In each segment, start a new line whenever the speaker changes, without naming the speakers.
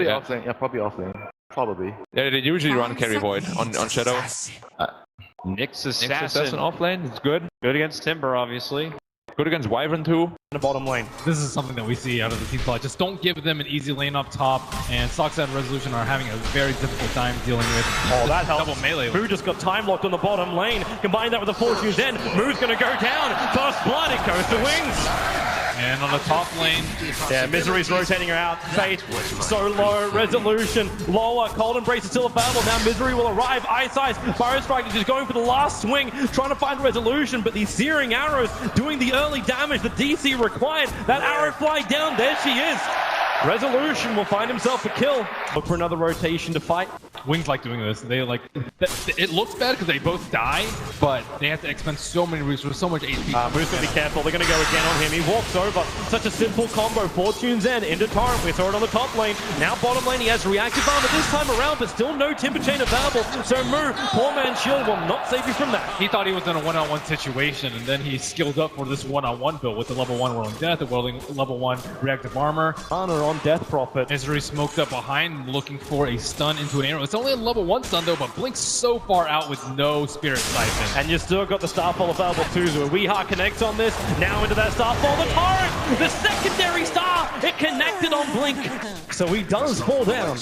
Probably
yeah.
offlane. Yeah, probably offlane. Probably.
Yeah, they usually run carry void on Shadow.
Nyx
Next
Assassin.
assassin offlane, it's good.
Good against Timber, obviously.
Good against Wyvern too.
In the bottom lane.
This is something that we see out of the team play. Just don't give them an easy lane up top, and Soxa and Resolution are having a very difficult time dealing with
That helps.
double melee.
Moo just got time locked on the bottom lane. Combine that with the Fortune's End. Moo's gonna go down. First blood, it goes to Wings.
And on the top lane,
Yeah, Misery's rotating her out. Fate so low. Resolution lower. Cold Embrace is still available. Now Misery will arrive. Ice Ice. Fire Strike is just going for the last swing, trying to find Resolution, but these searing arrows doing the early damage the DC required. That arrow fly down. There she is. Resolution will find himself a kill. Look for another rotation to fight.
Wings like doing this. They like it looks bad because they both die, but they have to expend so many resources, so much HP.
Moo's gonna be careful. They're gonna go again on him. He walks over. Such a simple combo. Fortune's End into Torrent. We saw it on the top lane. Now bottom lane, he has reactive armor this time around, but still no Timber Chain available. So Moo, poor man shield will not save you from that.
He thought he was in a one-on-one situation, and then he skilled up for this one-on-one build with the level 1 Whirling Death, the level 1 Reactive Armor.
Honor on Death Prophet.
Misery smoked up behind, looking for a stun into an arrow. It's only a level 1 stun though, but Blink's so far out with no Spirit Siphon.
And you still got the Starfall available too. So Weeha connects on this. Now into that Starfall. The Torrent! The secondary star! It connected on Blink. So he does fall down.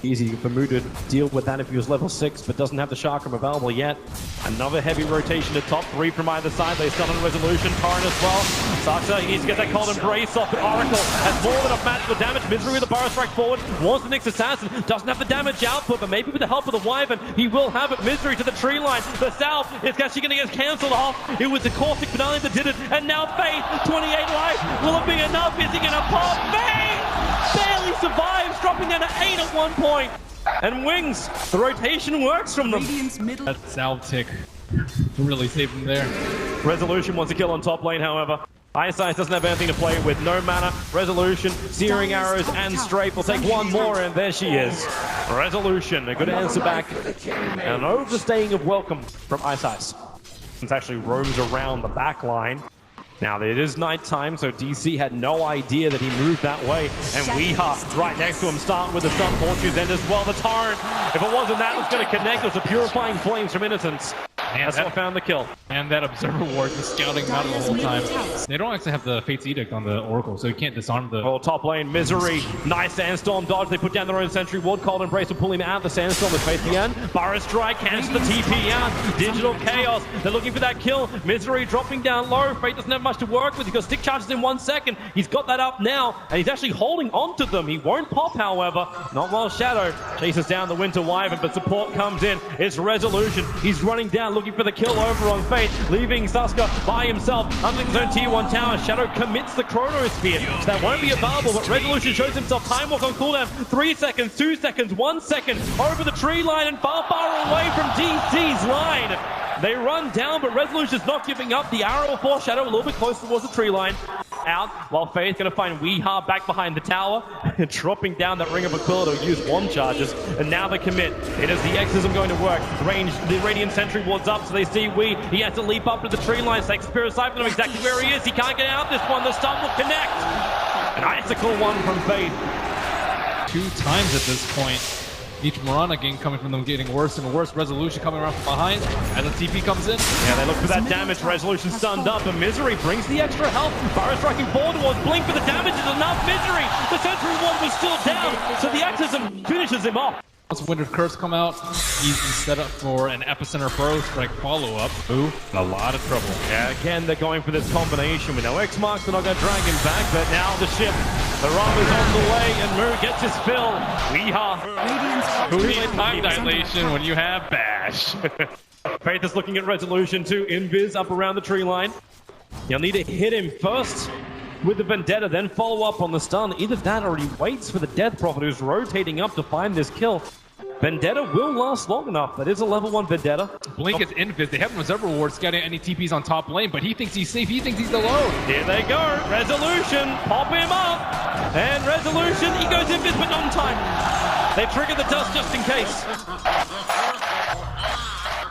Easy for Moo to deal with that if he was level 6, but doesn't have the Chakram available yet. Another heavy rotation to top 3 from either side. They stun on Resolution, Torrent as well. Saxa, he needs to get that Cold Embrace off, but Oracle has more than enough match for damage. Misery with the Burrow Strike forward, wants the Nyx Assassin, doesn't have the damage output, but maybe with the help of the Wyvern, he will have it. Misery to the tree line. The South is actually going to get cancelled off. It was the Caustic Finale that did it, and now Fate, 28 life. Will it be enough? Is he going to pop? Fate barely survives, dropping down to 8 at one point. And Wings, the rotation works from them.
That salve tick really saved him there.
Resolution wants a kill on top lane, however. Ice Ice doesn't have anything to play with. No mana. Resolution, Searing Arrows, and Strafe will take one more, and there she is. Resolution, a good answer back. And an overstaying of welcome from Ice Ice. It actually roams around the back line. Now, it is nighttime, so DC had no idea that he moved that way. And Weeha right next to him, starting with the Stun Fortune's End as well. The Torrent, if it wasn't that, it was going to connect. It was the Purifying Flames from Innocence. That's what found the kill.
And that Observer Ward just scouting him out the whole time. They don't actually have the Fate's Edict on the Oracle, so you can't disarm the...
Oh, top lane, Misery. Nice Sandstorm dodge. They put down their own Sentry Ward. Cold Embrace will pull him out. The Sandstorm is facing in. Burrow Strike cancels the TP out. Digital Chaos. They're looking for that kill. Misery dropping down low. Fate doesn't have much to work with. He's got stick charges in 1 second. He's got that up now, and he's actually holding on to them. He won't pop, however. Not while Shadow chases down the Winter Wyvern, but support comes in. It's Resolution. He's running down, looking for the kill over on Fate, leaving Saska by himself under his own tier 1 tower. Shadow commits the Chronosphere, so that won't be available, but Resolution shows himself. Time walk on cooldown. 3 seconds, 2 seconds, 1 second over the tree line and far, far away from DC's line. They run down, but Resolution's not giving up. The arrow will force Shadow a little bit closer towards the tree line. Out, while Faith's going to find Weeha back behind the tower, dropping down that Ring of Aquila to use wand charges, and now they commit. It is the Exorcism going to work. Range, the Radiant Sentry wards up, so they see he has to leap up to the tree line. Takes Spirit Siphon him exactly where he is. He can't get out this one. The stun will connect. An Icicle one from Faith.
2 times at this point. Each Mirana game coming from them getting worse and worse. Resolution coming around from behind as the TP comes in.
Yeah, they look for that damage. Resolution stunned up, and Misery brings the extra health. Burrow striking forward towards Blink, but the damage is enough. Misery, the Sentry one was still down, so the Exorcism finishes him off.
Once Winter's Curse come out, he's set up for an Epicenter Burrow Strike follow-up. Ooh, a lot of trouble.
Yeah, again, they're going for this combination with no X-Marks. They're not going to drag him back, but now the ship, the Rom is on the way, and Moo gets his fill. Weeha.
Who needs time dilation when you have Bash?
Faith is looking at Resolution too. Invis up around the tree line. You'll need to hit him first with the Vendetta, then follow up on the stun. Either that or he waits for the Death Prophet, who's rotating up to find this kill. Vendetta will last long enough. That is a level 1 Vendetta.
Blink is invis. They have an Observer Ward scouting any TPs on top lane, but he thinks he's safe. He thinks he's alone.
Here they go. Resolution. Pop him up. And Resolution, he goes invis, but not in time. They trigger the dust just in case.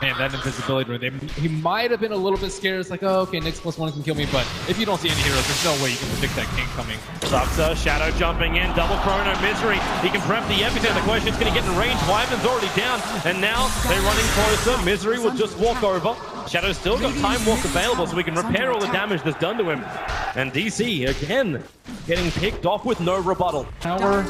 Man, that invisibility rune, he might have been a little bit scared. It's like, oh, okay, Nyx +1 can kill me, but if you don't see any heroes, there's no way you can predict that king coming.
Zuxa, Shadow jumping in, double Chrono, Misery. He can prep the epicenter. The question is going to get in range. Wyvern's already down, and now they're running closer. Misery will just walk over. Shadow's still got Time Walk available, so we can repair all the damage that's done to him. And DC, again, getting picked off with no rebuttal.
Tower.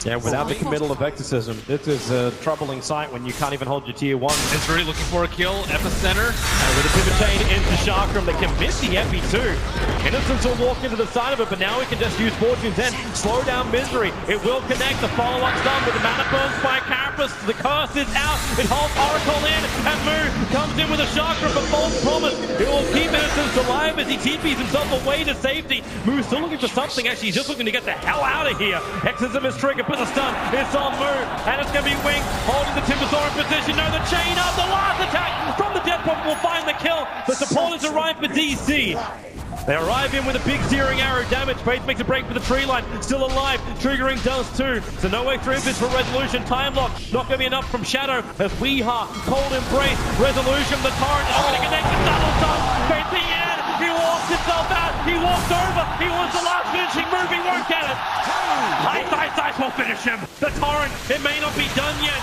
Yeah, without the committal of Exorcism. This is a troubling sight when you can't even hold your tier 1.
Misery looking for a kill, epicenter.
And with a pivot chain into Chakram, they can miss the Epi too. Innocence will walk into the side of it, but now we can just use Fortune's End. Slow down Misery. It will connect. The follow-up's done with the mana burns by Carapace. The curse is out. It holds Oracle in, and Moo comes in with a Chakram for false promise. It will keep Innocence alive as he TPs himself away to safety. Moo's still looking for something. Actually, he's just looking to get the hell out of here. Exorcism is triggered, but the stun is on Moo, and it's going to be Wing holding the Timbersaw in position. No, the chain up, the last attack from the Death Prophet will find the kill. The supporters arrive for DC. They arrive in with a big steering arrow damage. Faith makes a break for the tree line. Still alive. Triggering does too. So no way through this for Resolution. Time lock. Not going to be enough from Shadow. As Weeha. Cold Embrace. Resolution. The torrent. Already connected. Double stun. Faith the end. He walks himself out. He walks over. He wants the last finishing move. He won't get it. TI6 will finish him. The torrent. It may not be done yet.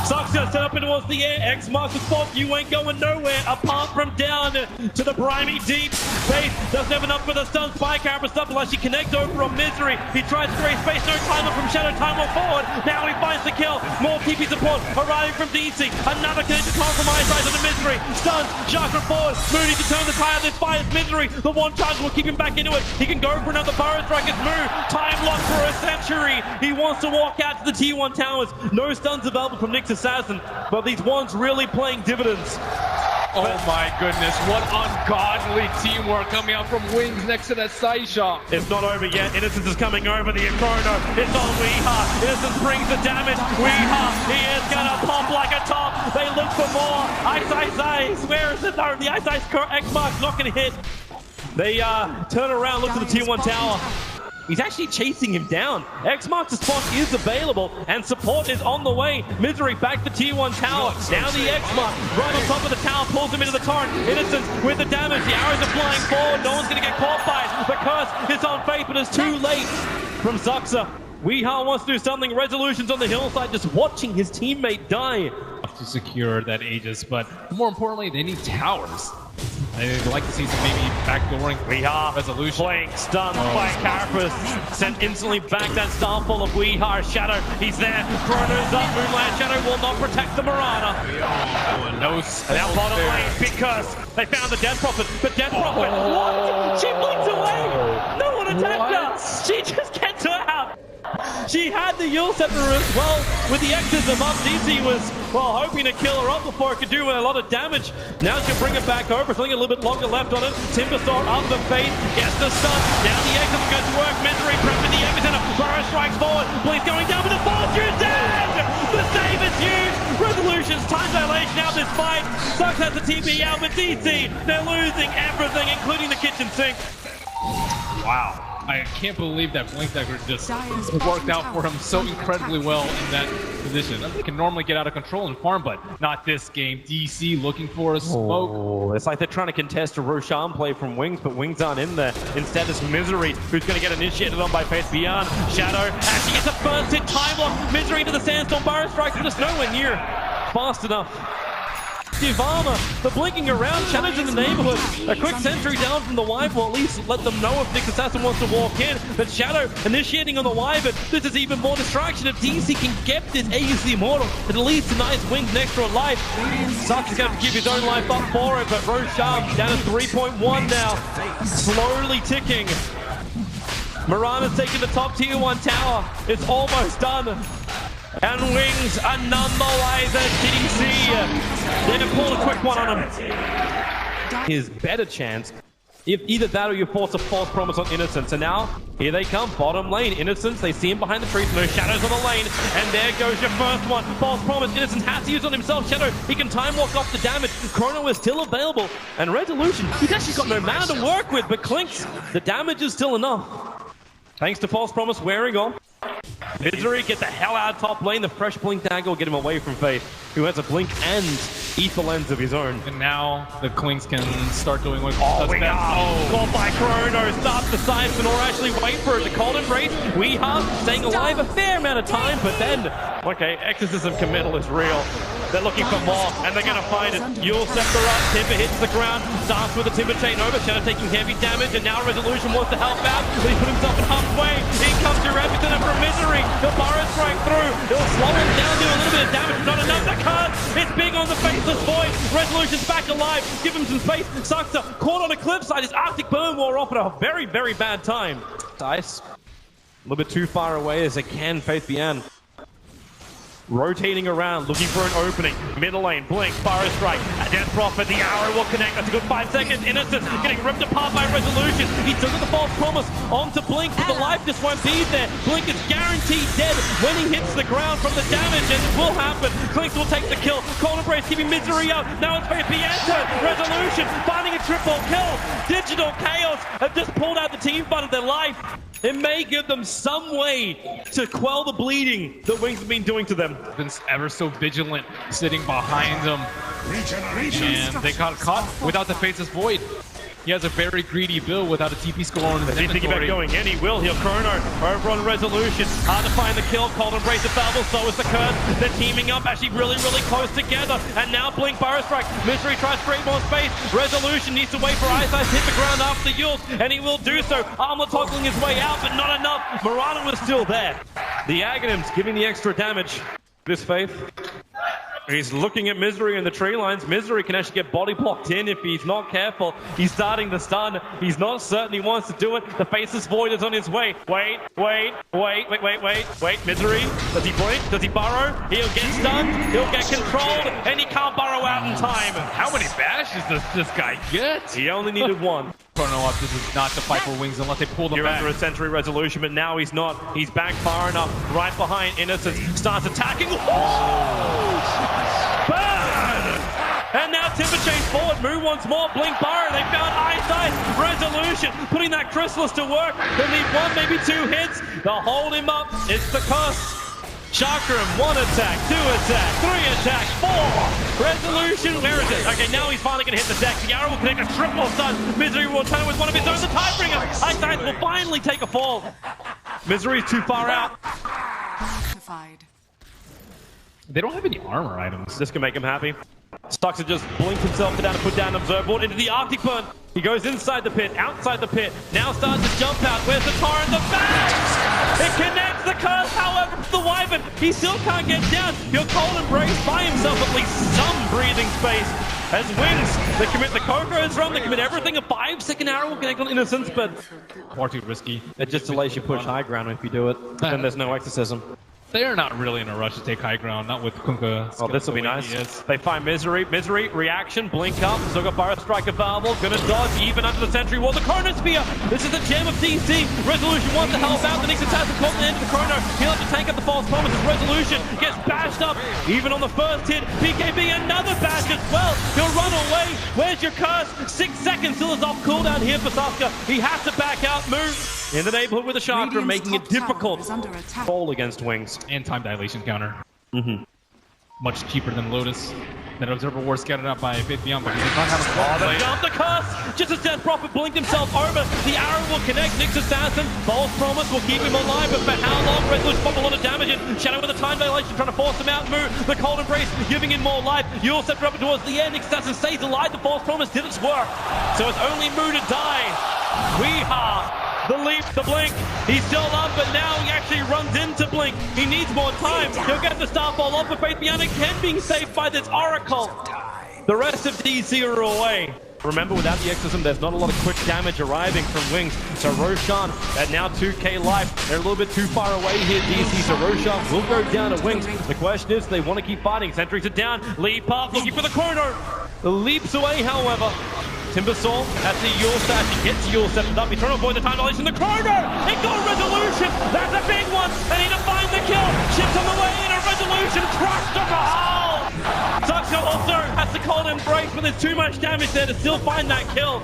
Zuxa set up towards the air. X marks the spot. You ain't going nowhere apart from down to the briny deep. Faith doesn't have enough for the stun. Spy Carapace up unless she connects over on Misery. He tries to create space. No time from Shadow. Time will forward. Now he finds the kill. More TP support arriving from DC. Another connection compromise on the Misery. Stuns. Chakra forward. Mooney can turn the tide. This fires Misery. The one charge will keep him back into it. He can go for another Burrow Strike. It's Moo. Time lock for a century. He wants to walk out to the T1 towers. No stuns available from Nyx Assassin, but these ones really playing dividends.
Oh my goodness, what ungodly teamwork coming out from Wings next to that side shot.
It's not over yet. Innocence is coming over the Chrono. It's on Weeha. Innocence brings the damage. Weeha, he is gonna pop like a top. They look for more. Ice. Where is it? No, the Ice X mark's not gonna hit. They turn around, look to the T1 tower. He's actually chasing him down. X marks the spot is available, and support is on the way. Misery back to T1 tower. Now the X mark right on top of the tower pulls him into the torrent. Innocence with the damage. The arrows are flying forward. No one's going to get caught by it. The curse is on Faith, but it's too late from Zuxa. Weeha wants to do something. Resolution's on the hillside, just watching his teammate die.
To secure that Aegis, but more importantly, they need towers. I'd like to see some maybe backdooring
Weeha
Resolution.
Playing stunned by Carapace. Sent instantly back that Starfall of Weeha. Shadow, he's there. Chrono's up. Moonlight Shadow will not protect the Mirana.
No
now bottom lane because they found the Death Prophet. The Death Prophet, what? She blinks away. No one attacked her. She just gets her out. She had the Yule Scepter as well with the Exorcism up. DC was, well, hoping to kill her up before it could do a lot of damage. Now she can bring it back over. Something a little bit longer left on it. Timbersaw up the Faith, gets the stun. Now the Exorcism goes to work. Misery prepping the epicenter. Burrow strikes forward. Bleed's going down, but the Fortune's dead! The save is huge. Resolution's time dilation out this fight. Sucks has the TP out, but DC, they're losing everything, including the kitchen sink.
Wow. I can't believe that Blink Dagger just worked out for him so incredibly well in that position. They can normally get out of control and farm, but not this game. DC looking for a smoke.
Oh, it's like they're trying to contest a Roshan play from Wings, but Wings aren't in there. Instead, it's Misery who's going to get initiated on by Faith Beyond. Shadow actually gets a first hit time lock. Misery into the Sandstorm. Burrow strikes, but it's nowhere near fast enough. Armor, the blinking around, Shadow's in the neighborhood. A quick sentry down from the Wyvern will at least let them know if Nyx Assassin wants to walk in. But Shadow initiating on the Wyvern. This is even more distraction. If DC can get this Aegis the Immortal, it at least denies Wings an extra life. Sucks is going to give his own life up for it, but Roshan down to 3.1 now. Slowly ticking. Mirana's taking the top tier 1 tower. It's almost done. And Wings are nonetheless at DC. They're going to pull a quick one on him. His better chance. If either that or you force a false promise on Innocence. And now, here they come. Bottom lane. Innocence, they see him behind the trees. No shadows on the lane. And there goes your first one. False promise. Innocence has to use on himself. Shadow, he can time walk off the damage. Chrono is still available. And Resolution, he's actually got no mana to work with. But Clinks, the damage is still enough. Thanks to False Promise wearing on. Misery, get the hell out of top lane. The fresh blink dagger will get him away from Faith, who has a blink and ether lens of his own.
And now the Clinks can start doing what
Caught by Chrono, starts the Siphon, or actually wait for it. The cold embrace, Weeha staying alive a fair amount of time, but then, okay, Exorcism committal is real. They're looking for more, and they're going to find it. Yule Scepter up, Timber hits the ground, starts with a Timber Chain over, Shadow taking heavy damage, and now Resolution wants to help out, but he put himself in harm's way. In comes your Epicenter from Misery. The Burrow strike through. It'll slow him down, do a little bit of damage, not enough. The card, it's big on the Faceless Void. Resolution's back alive, give him some space. Sucks caught on a cliffside. His Arctic Burn wore off at a very, very bad time. Dice, a little bit too far away as they can Faith Bian. Rotating around, looking for an opening. Middle lane, blink, Burrow strike. A Death Prophet, the arrow will connect. That's a good 5 seconds. Innocence getting ripped apart by Resolution. He took the false promise onto Blink, but the life just won't be there. Blink is guaranteed dead when he hits the ground from the damage, and it will happen. Clinks will take the kill. Cold Embrace keeping Misery up. Now it's Faith Bianto. Resolution finding a triple kill. Digital Chaos have just pulled out the team fight of their life. It may give them some way to quell the bleeding that Wings have been doing to them.
Been ever so vigilant, sitting behind them, and they got caught without the Faceless Void. He has a very greedy build without a TP score on his
He's thinking about going in, he will. He'll Chrono over on Resolution. Hard to find the kill. Cold Embrace the Fallible, so is the Curse. They're teaming up, actually really, really close together. And now Blink Burrow Strike. Misery tries to create more space. Resolution needs to wait for Ice Ice to hit the ground after Yules, and he will do so. Armor toggling his way out, but not enough. Murano was still there. The Aghanim's giving the extra damage. This Faith. He's looking at Misery in the tree lines. Misery can actually get body blocked in if he's not careful. He's starting to stun. He's not certain he wants to do it. The Faceless Void is on his way. Wait. Misery. Does he blink? Does he burrow? He'll get stunned. He'll get controlled. And he can't burrow out in time.
How many bashes does this guy get?
He only needed one.
Chrono up. This is not the fight for Wings unless they pull them
You're
back.
under a Sentry Resolution, but now he's not. He's back far enough. Right behind Innocence. Starts attacking. Burn! And now Timber Chain forward. Move once more. Blink Burrow. They found Ice Ice. Resolution. Putting that Chrysalis to work. They need one, maybe 2 hits. They'll hold him up. It's the Curse. Chakram, 1 attack, 2 attack, 3 attack, 4! Resolution, where is it? Okay, now he's finally going to hit the deck. The arrow will connect a triple stun. Misery will turn with one of his own. The Tidebringer. Ice Ice will finally take a fall. Misery's too far out.
They don't have any armor items.
This can make him happy. Stuxer just blinked himself down and put down an Observe Board into the Arctic Burn. He goes inside the pit, outside the pit. Now starts to jump out. Where's the Torrent? The bash! It connects the Curse, however, the Wyvern. He still can't get down. He'll Cold Embrace by himself at least some breathing space. As Wings, they commit the Coco's run, they commit everything. A 5-second arrow will connect on Innocence, but
Far too risky.
it just delays you push high ground if you do it. Then there's no Exorcism.
They are not really in a rush to take high ground, not with Kunkka.
Oh, this will be nice. They find Misery. Misery, reaction, blink up. Still got Burrow Strike available. Gonna dodge even under the Sentry Wall. The Chronosphere! This is the gem of DC. Resolution wants to help out. The Nixon has to caught the end of the Chrono. He'll have to take up the false promises. Resolution gets bashed up. Even on the first hit. PKB, another bash as well. He'll run away. Where's your Curse? 6 seconds till it's off cooldown here for Sasuke. He has to back out, move in the neighborhood with a Chakra, making it difficult to fall against Wings.
And time dilation counter. Much cheaper than Lotus. That Observer War scattered out by Faith Beyond, but he does not have a
Oh, the jump, the Curse! Just as Death Prophet blinked himself over, the arrow will connect Nyx Assassin. False Promise will keep him alive, but for how long? Resolution pump a lot of damage in. Shadow with a time dilation, trying to force him out. Move, the Cold Embrace, giving him more life. Yule Scepter up towards the end. Nyx Assassin stays alive. The False Promise didn't work. So it's only Mu to die. Weeha! The leap, the blink, he's still up, but now he actually runs into Blink. He needs more time. He'll get the Starfall off, but Faith Beyond can being saved by this Oracle. The rest of DC are away. Remember, without the Exorcism, there's not a lot of quick damage arriving from Wings. So Roshan, at now 2k life, they're a little bit too far away here, DC. So Roshan will go down to Wings. The question is, they want to keep fighting. Sentries are down, leap up, looking for the Chrono. Leaps away, however. Timbersaw at the Yule Stash. He gets Yule stepped up. He's trying to avoid the time dilation. The Chrono! It got Resolution! That's a big one! They need to find the kill! Chips on the way in, a Resolution crushed on the hull! Saxo also has to Cold Embrace, but there's too much damage there to still find that kill.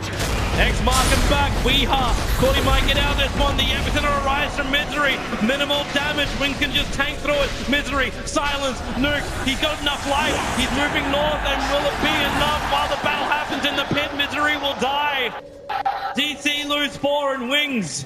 X marking back. Weeha. Thought he might get out of this one. The epicenter arrives from Misery. Minimal damage. Wings can just tank through it. Misery. Silence. Nuke. He's got enough life. He's moving north. And will it be enough? While the battle happens in the pit, Misery will die. DC lose 4 and Wings.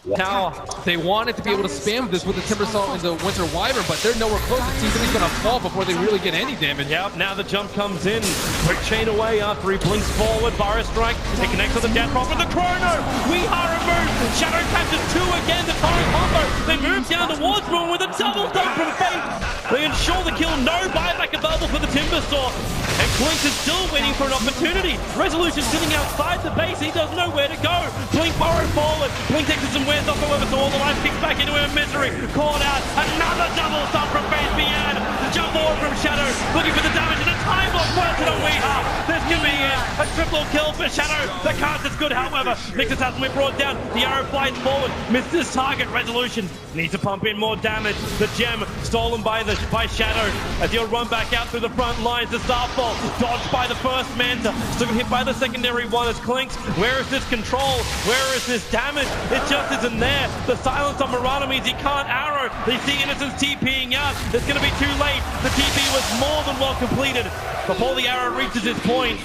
Now, they wanted to be able to spam this with the Timber Salt and the Winter Wyvern, but they're nowhere close. It seems that he's going to fall before they really get any damage.
Yep, now the jump comes in. Quick chain away after he blinks forward. Barra strike. It connects with the death rock with the chrono. We are removed. Shadow catches 2 again. The current combo. They move down towards Moon with a double dunk from Fate. They ensure the kill. No buyback available for the Timber Salt. And Blink is still waiting for an opportunity. Resolution sitting outside the base. He doesn't know where to go. Blink borrowed forward. Blink takes some wears off, however, so all the life kicks back into him. Misery. Caught out. Another double stop from Face Beyond. Jump forward from Shadow. Looking for the damage and a time block first to the Weeha. This could be it. A triple kill for Shadow. The cast is good, however. Nixus hasn't been brought down. The arrow flies forward. Missed his target. Resolution needs to pump in more damage. The gem stolen by Shadow as he'll run back out through the front lines. The Starfall dodged by the first Manta. Still hit by the secondary one as Clinks. Where is this control? Where is this damage? It just isn't there. The silence on Murata means he can't arrow. They see Innocence TPing out. It's going to be too late. The TP was more than well completed before the arrow reaches its point.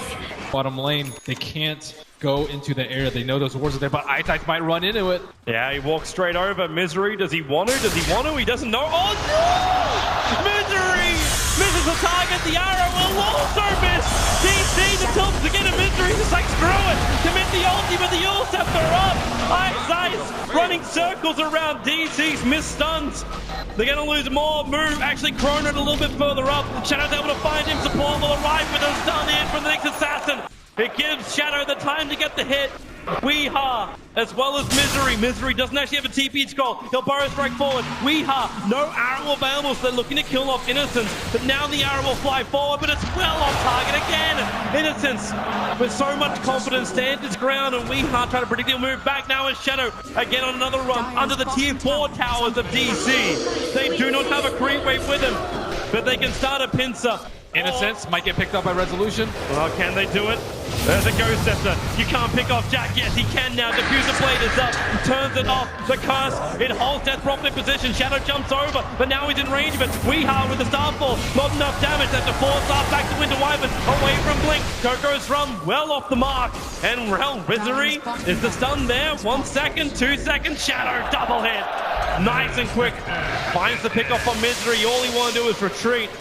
Bottom lane, they can't go into the air. They know those wards are there, but TI6 might run into it.
Yeah, he walks straight over. Misery, does he want to? Does he want to? He doesn't know. Oh no! Misery misses the target. The arrow will also miss. DC, the tilt to get a Misery. Just like, screw it. Commit the ulti, but the ult scepter up. Ice running circles around DC's missed stuns. They're going to lose more. Move actually chronoed a little bit further up. Shadow's able to find him. Support will arrive with a stun in from the next assassin. It gives Shadow the time to get the hit. Weeha, as well as Misery. Misery doesn't actually have a TP scroll. He'll burrow strike forward. Weeha, no arrow available, so they're looking to kill off Innocence. But now the arrow will fly forward, but it's well off target again. Innocence, with so much confidence, stands his ground, and Weeha trying to predict he'll move back now as Shadow. Again on another run under the tier 4 towers of DC. They do not have a creep wave with him, but they can start a pincer.
Innocence might get picked up by Resolution.
Well, can they do it? There's a Ghost Scepter. You can't pick off Jack. Yes, he can now. Diffuser Blade is up. Turns it off. The curse. It holds Death Prop in position. Shadow jumps over, but now he's in range of it. Weeha with the Starfall. Not enough damage. That's a 4-star back to Winter Wyvern. Away from Blink. Coco's Rum well off the mark. And well, Misery is the stun there. 1 second, 2 seconds. Shadow double hit. Nice and quick. Finds the pick off on Misery. All he want to do is retreat.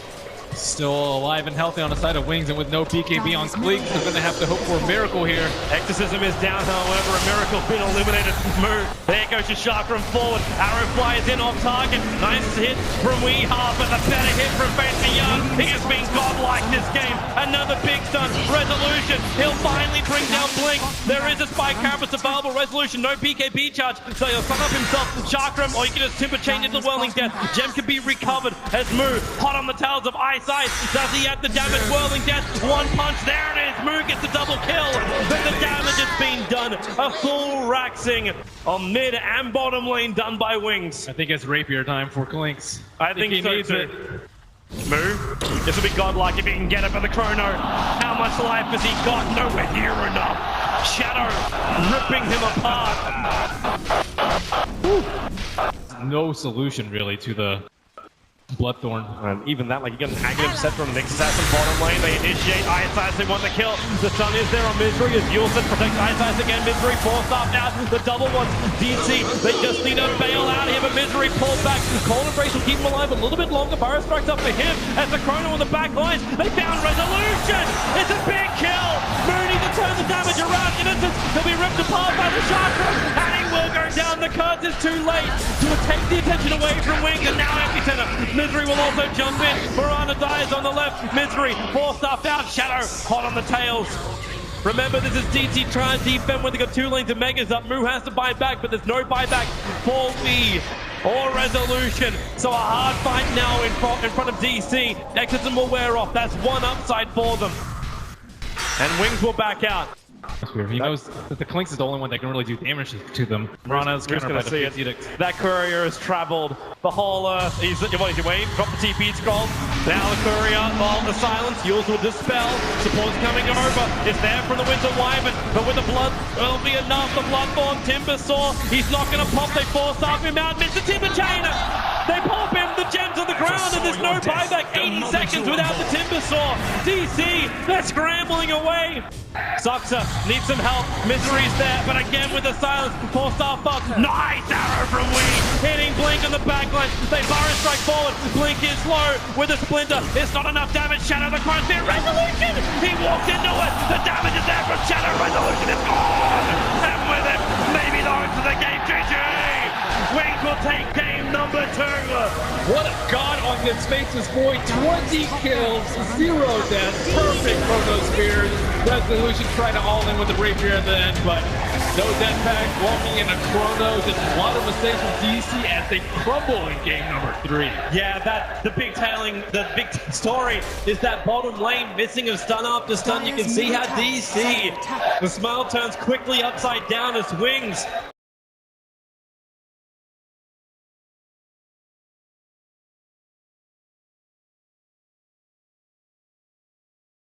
Still alive and healthy on the side of Wings, and with no BKB on Cleeks, they're going to have to hope for a miracle here.
Exorcism is down, however, a miracle been eliminated. Move. There goes your Chakram forward. Arrow flies in off target. Nice hit from Weeha, but the better hit from Face Beyond. He has been godlike this game. Another big stun. Resolution. He'll finally bring down Blink. There is a Spike Carapace available. Resolution, no BKB charge, so he'll stun up himself. Chakram, or you can just Timber Chain into Whirling Death. Gem can be recovered as Moo, hot on the tails of Ice. Does he have the damage? Whirling Death, 1 punch, there it is. Moo gets the double kill, but the damage has been done. A full Raxing on mid and bottom lane done by Wings.
I think it's rapier time for Clinks.
I think
he
so
needs
too.
it.
Moo, this will be godlike if he can get it for the chrono. How much life has he got? Nowhere near enough. Shadow ripping him apart.
No solution really to the Bloodthorn.
And even that, like, you get an agony set from the Assassin bottom lane. They initiate Ice, they want the kill. The stun is there on Misery as Yulson protects Ice again. Misery forced up now. The double one. DC, they just need to bail out here, but Misery pulled back. Cold Embrace will keep him alive a little bit longer. Burrow strikes up for him as the Chrono on the back lines. They found Resolution. It's a big kill. Mooney to turn the damage around. Innocence, he'll be ripped apart by the Chakra, and he will go down. The curse is too late to take the attention away from Wings, and now Epicenter. Misery will also jump in. Miranda dies on the left. Misery, 4-star found. Shadow, hot on the tails. Remember, this is DT trying to defend when they got 2 lanes of Megas up. Moo has to buy back, but there's no buyback for V or Resolution. So a hard fight now in front of DC. Exorcism will wear off. That's one upside for them. And Wings will back out.
He knows that the Clinks is the only one that can really do damage to them. Rana's
We're just
countered
gonna
by
see
the
it.
Edict.
That courier has traveled the whole he's what is he waiting? Drop the TP scroll. Now the courier, all the silence, Yules will dispel. Support's coming over. It's there from the Winter Wyvern, but with the blood, it'll be enough. The Bloodborne Timbersaw, he's not gonna pop. They force up him out. Mr. Timber Chainer. They pop him, the gems on the ground, and there's no buyback. 80 seconds without the Timbersaw. DC, they're scrambling away. Soxa needs some help. Misery's there, but again with the silence. 4-star Fox. Nice arrow from Wing. Hitting Blink on the backline. They Burrow strike forward. Blink is low with a splinter. It's not enough damage. Shadow the Crown Spear. Resolution! He walked into it. The damage is there from Shadow. Resolution is gone. And with it, maybe the to the game. GG! Wings will take game number 2.
What a god on this Faceless Boy. 20 kills, 0 deaths. Perfect Chrono Spears. Resolution tried to all in with the Rapier at the end, but no death pack. Walking in a Chrono. Just a lot of mistakes from DC as they crumble in game number 3.
Yeah, the big story is that bottom lane missing of stun after stun. You can see how DC, the smile turns quickly upside down as Wings